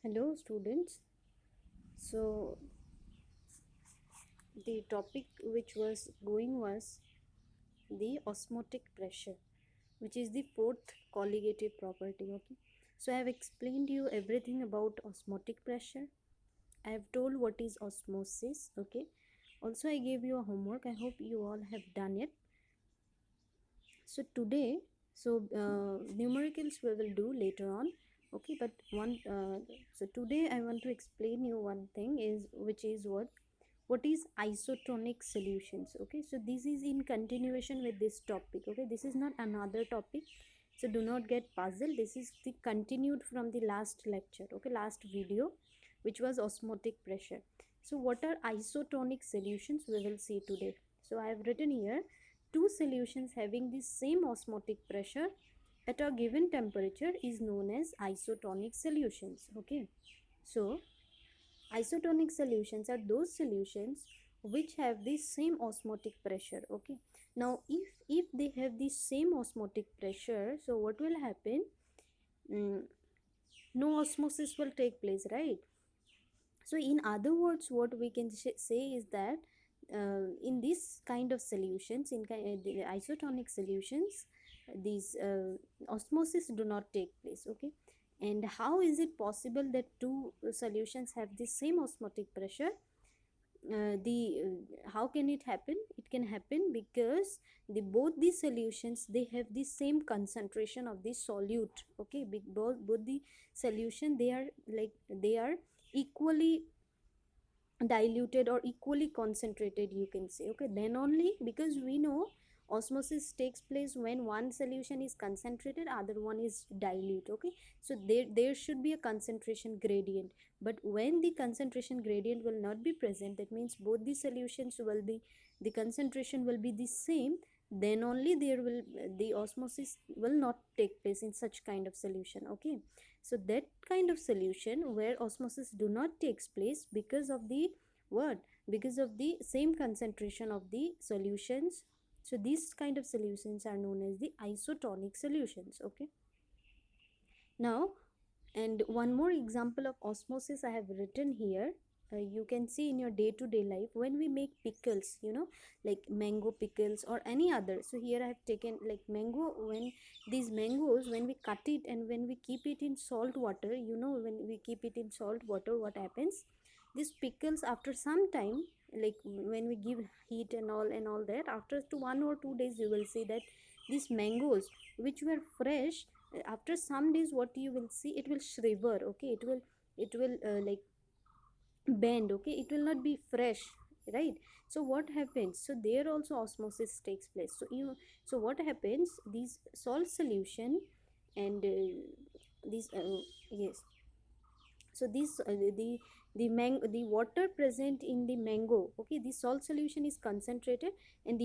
Hello students. So the topic which was going was the osmotic pressure, which is the fourth colligative property. Okay, so I have explained you everything about osmotic pressure. I have told what is osmosis. Okay, also I gave you a homework. I hope you all have done it. So today, numericals we will do later on. Okay, but so today I want to explain you one thing is which is what is isotonic solutions. Okay, so this is in continuation with this topic. Okay, this is not another topic, so do not get puzzled. This is the continued from the last lecture. Okay, last video, which was osmotic pressure. So what are isotonic solutions we will see today. So I have written here two solutions having the same osmotic pressure at a given temperature is known as isotonic solutions. Okay, so isotonic solutions are those solutions which have the same osmotic pressure. Okay, now if they have the same osmotic pressure, so what will happen? No osmosis will take place, right? So in other words, what we can say is that in this kind of solutions, the isotonic solutions, these osmosis do not take place. Okay, and how is it possible that two solutions have the same osmotic pressure? The How can it happen? It can happen because the both the solutions, they have the same concentration of the solute. Okay, both the solution, they are equally diluted or equally concentrated, you can say. Okay, then only, because we know osmosis takes place when one solution is concentrated, other one is dilute. Okay, so there should be a concentration gradient, but when the concentration gradient will not be present, that means both the solutions will be, the concentration will be the same, then only there will, the osmosis will not take place in such kind of solution. Okay, so that kind of solution where osmosis do not takes place because of the what, because of the same concentration of the solutions, so these kind of solutions are known as the isotonic solutions. Okay, now, and one more example of osmosis I have written here. You can see in your day-to-day life when we make pickles, like mango pickles or any other. So here I have taken like mango. When these mangoes, when we cut it and when we keep it in salt water, when we keep it in salt water, what happens? These pickles, after some time, like when we give heat and all that, after 1 or 2 days, you will see that these mangoes which were fresh, after some days, what you will see, it will shriver. Okay, it will like bend. Okay, it will not be fresh, right? So what happens? So there also osmosis takes place. So what happens, these salt solution and these yes, so this the water present in the mango, okay, the salt solution is concentrated, and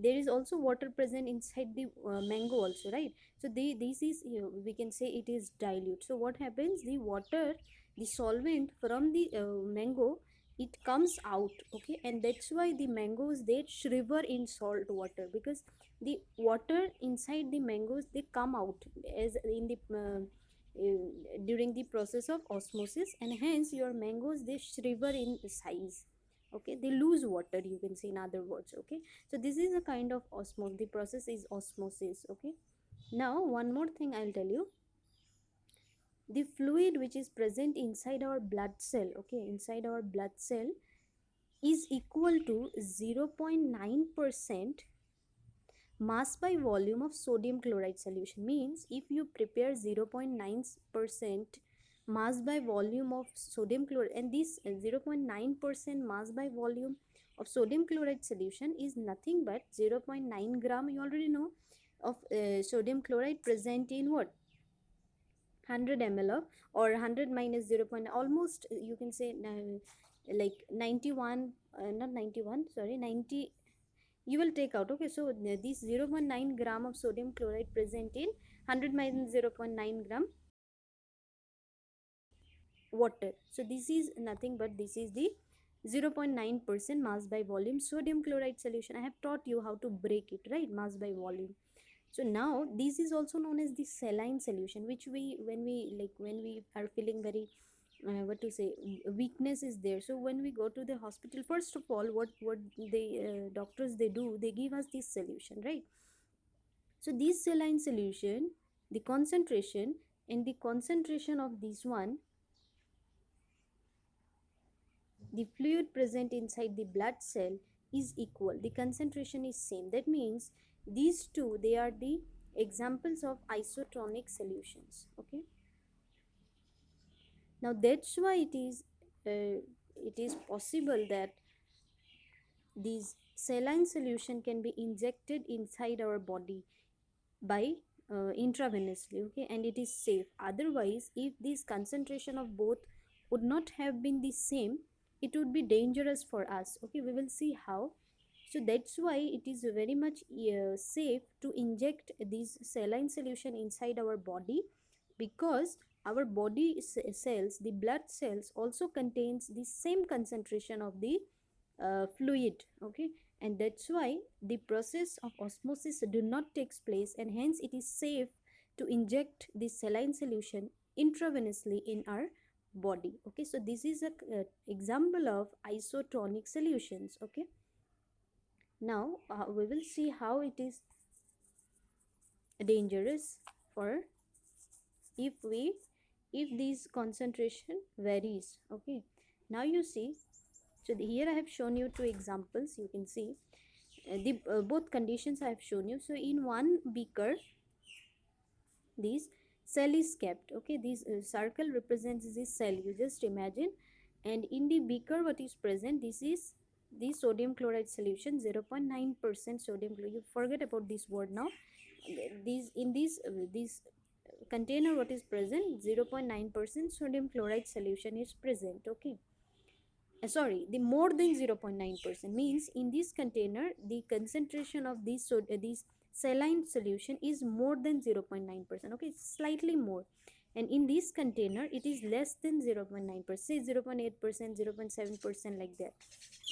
there is also water present inside the mango also, right? So this is, we can say it is dilute. So what happens, the water, the solvent from the mango, it comes out. Okay, and that's why the mangoes, they shriver in salt water, because the water inside the mangoes, they come out as in the during the process of osmosis, and hence your mangoes, they shriver in size. Okay, they lose water, you can say in other words. Okay, so this is a kind of osmosis, the process is osmosis. Okay, now one more thing I'll tell you. The fluid which is present inside our blood cell, okay, inside our blood cell, is equal to 0.9% mass by volume of sodium chloride solution. Means if you prepare 0.9% mass by volume of sodium chloride, and this 0.9% mass by volume of sodium chloride solution is nothing but 0.9 gram, you already know, of sodium chloride present in what, 100 ml of, or 100 minus 0. Almost you can say like 91, not 91, sorry, 90 you will take out. Okay, so this 0.9 gram of sodium chloride present in 100 minus 0.9 gram water. So this is nothing but this is the 0.9% mass by volume sodium chloride solution. I have taught you how to break it, right? Mass by volume. So now this is also known as the saline solution, which we, when we are feeling very what to say, weakness is there. So when we go to the hospital, first of all, what the doctors they do, they give us this solution, right? So this saline solution, the concentration, and the concentration of this one, the fluid present inside the blood cell is equal, the concentration is same. That means these two, they are the examples of isotonic solutions. Okay, now that's why it is possible that these saline solution can be injected inside our body by intravenously. Okay, and it is safe. Otherwise, if this concentration of both would not have been the same, it would be dangerous for us. Okay, we will see how. So that's why it is very much safe to inject this saline solution inside our body, because our body cells, the blood cells, also contains the same concentration of the fluid. Okay, and that's why the process of osmosis do not takes place, and hence it is safe to inject the saline solution intravenously in our body. Okay, so this is a example of isotonic solutions. Okay, now we will see how it is dangerous for if we if this concentration varies. Okay, now you see, so here I have shown you two examples. You can see the both conditions I have shown you. So in one beaker, this cell is kept. Okay, this circle represents this cell, you just imagine. And in the beaker, what is present, this is the sodium chloride solution, 0.9% sodium chloride. You forget about this word now. These in this container, what is present, 0.9% sodium chloride solution is present. Okay, sorry, the more than 0.9% means in this container the concentration of this saline solution is more than 0.9%. Okay, it's slightly more. And in this container it is less than 0.9%, say 0.8%, 0.7%, like that.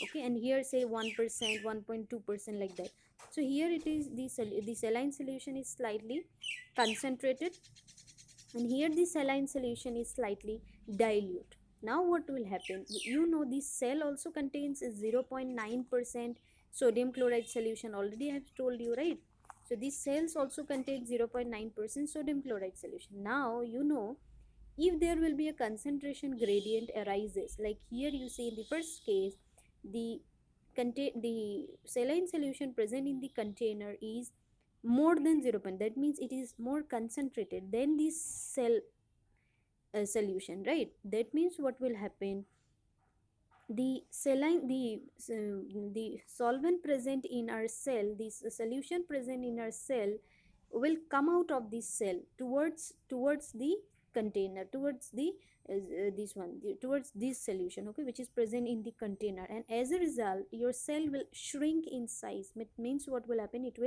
Okay, and here say 1%, 1.2%, like that. So here it is the saline solution is slightly concentrated, and here the saline solution is slightly dilute. Now what will happen, you know this cell also contains 0.9% sodium chloride solution, already I have told you, right? So these cells also contain 0.9% sodium chloride solution. Now you know, if there will be a concentration gradient arises, like here you see in the first case, the the saline solution present in the container is more than 0. That means it is more concentrated than this cell solution, right? That means what will happen, the saline the solvent present in our cell, this solution present in our cell, will come out of this cell towards the container, towards the this one, towards this solution. Okay, which is present in the container, and as a result your cell will shrink in size. It means what will happen, it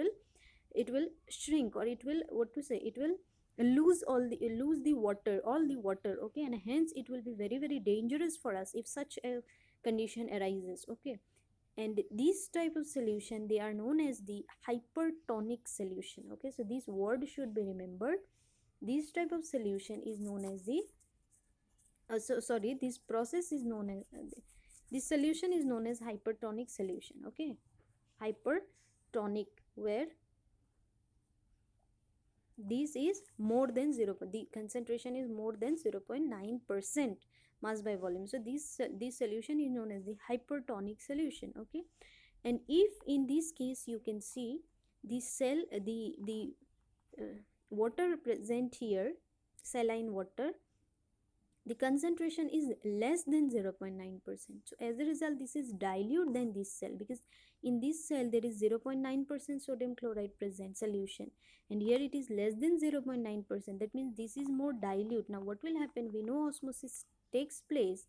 will shrink, or it will, what to say, it will lose the water, all the water. Okay, and hence it will be very very dangerous for us if such a condition arises. Okay, and this type of solution, they are known as the hypertonic solution. Okay, so this word should be remembered. This type of solution is known as the sorry, this process is known as this solution is known as hypertonic solution. Okay, hypertonic, where this is more than 0, the concentration is more than 0.9% mass by volume. So this solution is known as the hypertonic solution. Okay, and if in this case you can see the cell the water present here, saline water, the concentration is less than 0.9%. So as a result, this is dilute than this cell, because in this cell there is 0.9% sodium chloride present solution, and here it is less than 0.9%. That means this is more dilute. Now what will happen, we know osmosis takes place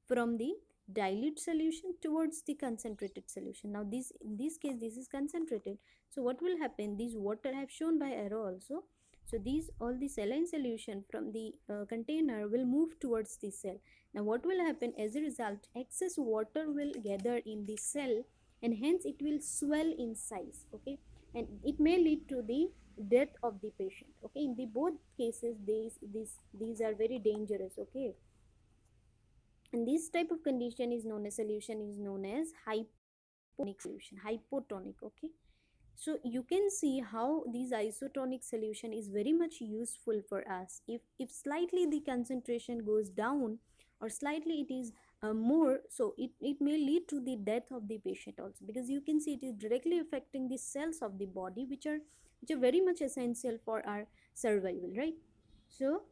from the dilute solution towards the concentrated solution. Now this, in this case, this is concentrated. So what will happen, these water I have shown by arrow also. So these, all the saline solution from the container will move towards the cell. Now what will happen, as a result excess water will gather in the cell, and hence it will swell in size. Okay, and it may lead to the death of the patient. Okay, in the both cases these are very dangerous. Okay, And this type of condition is known as solution is known as hypotonic solution, hypotonic. Okay, so you can see how this isotonic solution is very much useful for us. If slightly the concentration goes down or slightly it is more, so it may lead to the death of the patient also, because you can see it is directly affecting the cells of the body, which are very much essential for our survival, right? So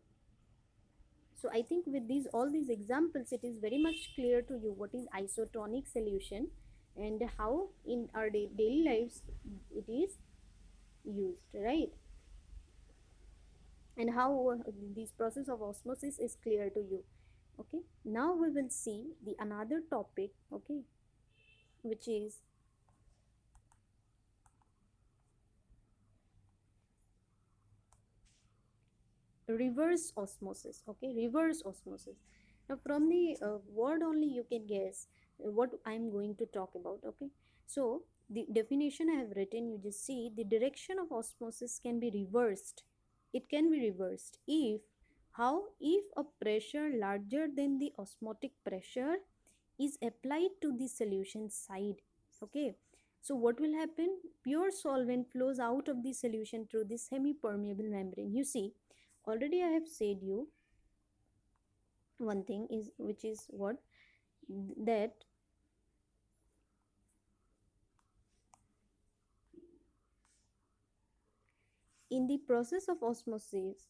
so I think with these all these examples, it is very much clear to you what is isotonic solution and how in our daily lives it is used, right? And how this process of osmosis is clear to you. Okay, now we will see the another topic, okay, which is reverse osmosis. Okay, reverse osmosis. Now from the word only you can guess what I'm going to talk about. Okay, so the definition I have written, you just see the direction of osmosis can be reversed. It can be reversed if, how, if a pressure larger than the osmotic pressure is applied to the solution side. Okay, so what will happen? Pure solvent flows out of the solution through the semi permeable membrane. You see, already I have said you one thing is, which is what, that in the process of osmosis,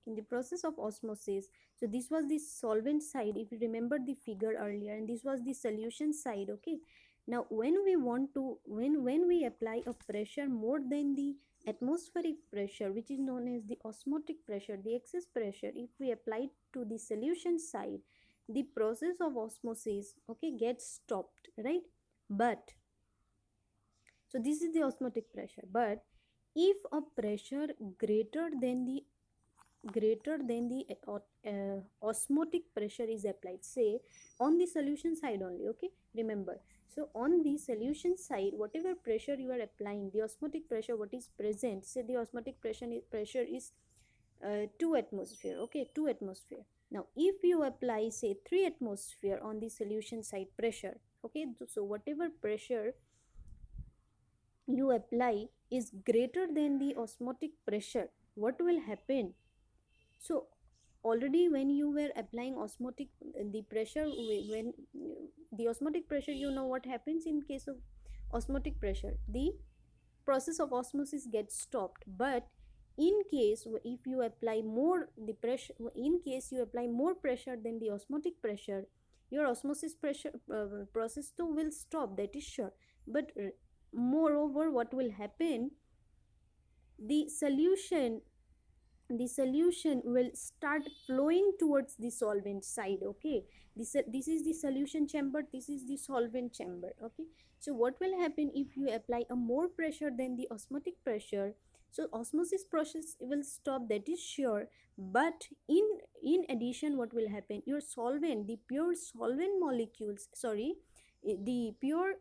in the process of osmosis, so this was the solvent side if you remember the figure earlier, and this was the solution side. Okay, now when we want to, when we apply a pressure more than the atmospheric pressure, which is known as the osmotic pressure, the excess pressure, if we apply it to the solution side, the process of osmosis, okay, gets stopped, right? But so this is the osmotic pressure. But if a pressure greater than the osmotic pressure is applied, say on the solution side only, okay, remember, so on the solution side whatever pressure you are applying, the osmotic pressure what is present, say the osmotic pressure is 2 atmosphere, okay, 2 atmosphere. Now if you apply say 3 atmosphere on the solution side pressure, okay, so whatever pressure you apply is greater than the osmotic pressure, what will happen? So already when you were applying osmotic, the pressure, when the osmotic pressure, you know what happens in case of osmotic pressure, the process of osmosis gets stopped. But in case if you apply more the pressure, in case you apply more pressure than the osmotic pressure, your osmosis pressure process too will stop, that is sure. But moreover what will happen, the solution the solution will start flowing towards the solvent side. Okay, this is the solution chamber, this is the solvent chamber. Okay, so what will happen if you apply a more pressure than the osmotic pressure, so osmosis process will stop, that is sure. But in addition what will happen, your solvent, the pure solvent molecules, sorry, the pure,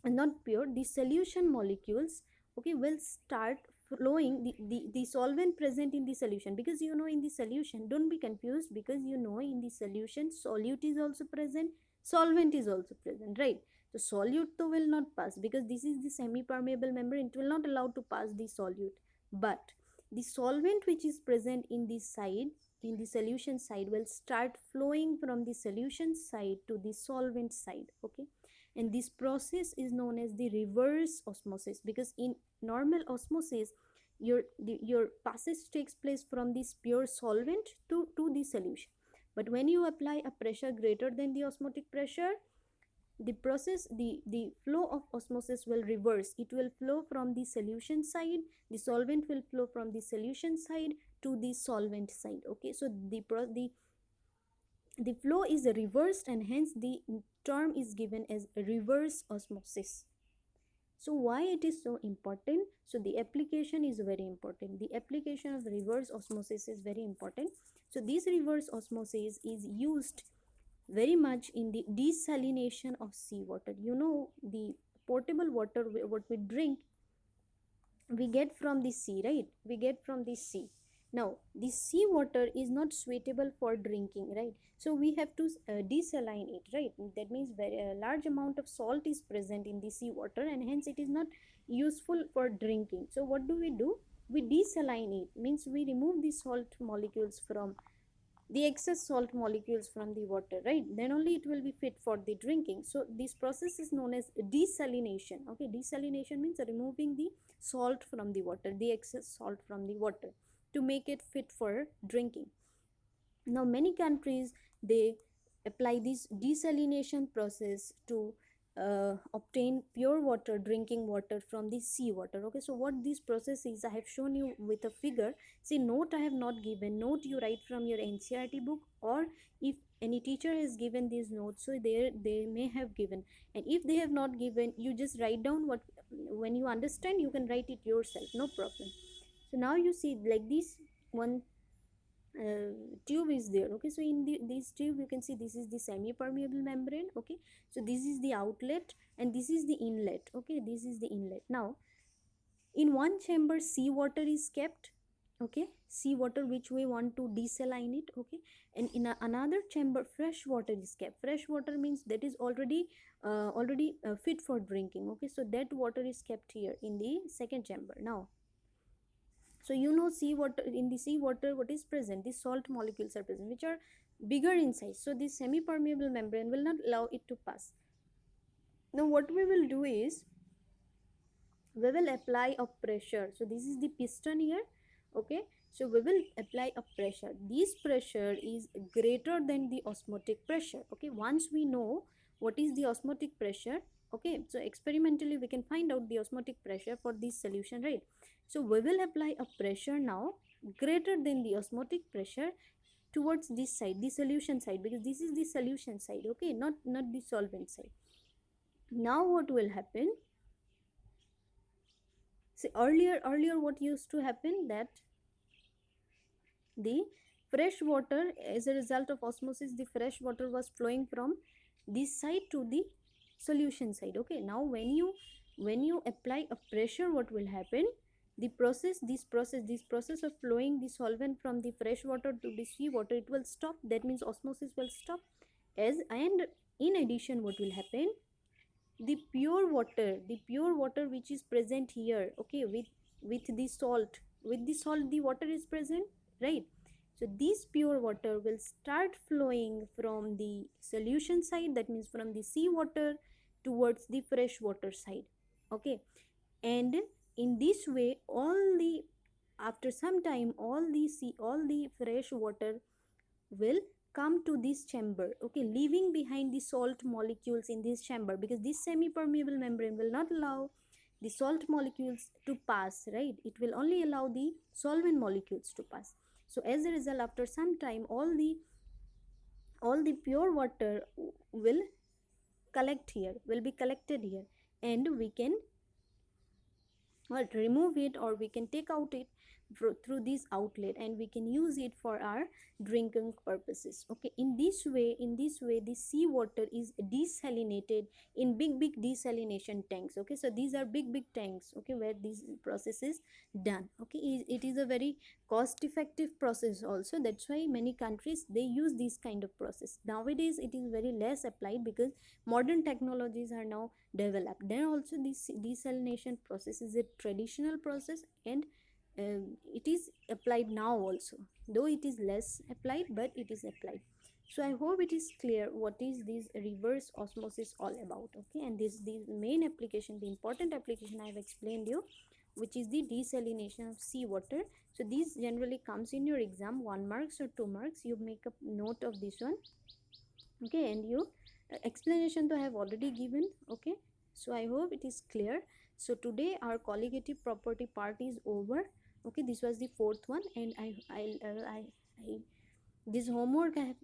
not pure, the solution molecules, okay, will start flowing, the solvent present in the solution, because you know in the solution, don't be confused, because you know in the solution solute is also present, solvent is also present, right? So solute though will not pass, because this is the semi permeable membrane, it will not allow to pass the solute. But the solvent which is present in the side, in the solution side, will start flowing from the solution side to the solvent side. Okay, and this process is known as the reverse osmosis, because in normal osmosis your passage takes place from this pure solvent to the solution. But when you apply a pressure greater than the osmotic pressure, the process, the flow of osmosis will reverse, it will flow from the solution side, the solvent will flow from the solution side to the solvent side. Okay, so the flow is reversed, and hence the term is given as reverse osmosis. So why it is so important? So the application is very important, the application of reverse osmosis is very important. So this reverse osmosis is used very much in the desalination of seawater. You know, the potable water what we drink, we get from the sea, right? We get from the sea. Now, the sea water is not suitable for drinking, right? So we have to desaline it, right? That means very a large amount of salt is present in the sea water, and hence it is not useful for drinking. So what do? We desaline it, means we remove the salt molecules from the excess salt molecules from the water, right? Then only it will be fit for the drinking. So this process is known as desalination. Okay, desalination means removing the salt from the water, the excess salt from the water, to make it fit for drinking. Now many countries, they apply this desalination process to obtain pure water, drinking water from the sea water. Okay, so what this process is, I have shown you with a figure. See, note I have not given, note you write from your NCERT book, or if any teacher has given these notes, so they may have given, and if they have not given, you just write down what, when you understand you can write it yourself, no problem. So now you see, like this one tube is there. Okay, so in this tube you can see this is the semi permeable membrane. Okay, so this is the outlet and this is the inlet. Okay, this is the inlet. Now in one chamber seawater is kept. Okay, seawater which we want to desaline it. Okay, and in another chamber fresh water is kept. Fresh water means that is already fit for drinking. Okay, so that water is kept here in the second chamber. Now, so you know seawater, in the seawater what is present, the salt molecules are present, which are bigger in size, so this semi permeable membrane will not allow it to pass. Now what we will do is, we will apply a pressure. So this is the piston here. Okay, so we will apply a pressure. This pressure is greater than the osmotic pressure. Okay, once we know what is the osmotic pressure, okay, so experimentally we can find out the osmotic pressure for this solution, right? So we will apply a pressure now greater than the osmotic pressure towards this side, the solution side, because this is the solution side. Okay, not the solvent side. Now what will happen? See, earlier what used to happen, that the fresh water, as a result of osmosis, the fresh water was flowing from this side to the solution side. Okay, now when you apply a pressure, what will happen? The process, this process of flowing the solvent from the fresh water to the sea water, it will stop. That means osmosis will stop. As and in addition, what will happen? The pure water which is present here, okay, with the salt the water is present, right? So this pure water will start flowing from the solution side, that means from the sea water towards the fresh water side. Okay, and in this way, after some time, all the fresh water will come to this chamber. Okay, leaving behind the salt molecules in this chamber, because this semi permeable membrane will not allow the salt molecules to pass, right? It will only allow the solvent molecules to pass. So as a result, after some time, all the pure water will be collected here, and we can remove it, or we can take out it through this outlet, and we can use it for our drinking purposes. Okay, in this way the seawater is desalinated in big desalination tanks. Okay, so these are big tanks, okay, where this process is done. Okay, it is a very cost effective process also. That's why many countries, they use this kind of process. Nowadays it is very less applied, because modern technologies are now developed. Then also this desalination process is a traditional process, and it is applied now also, though it is less applied, but it is applied. So I hope it is clear what is this reverse osmosis all about. Okay, and this the main application, the important application I have explained you, which is the desalination of seawater. So this generally comes in your exam, 1 marks or 2 marks. You make a note of this one. Okay, and you explanation to I have already given. Okay, so I hope it is clear. So today our colligative property part is over. Okay, this was the fourth one, and I this homework I have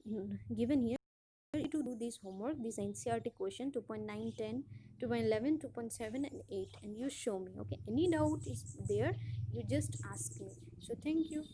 given here to do this homework, this NCRT question 2.9, 10, 2.11, 2.7 and 8, and you show me. Okay, any doubt is there, you just ask me. So thank you.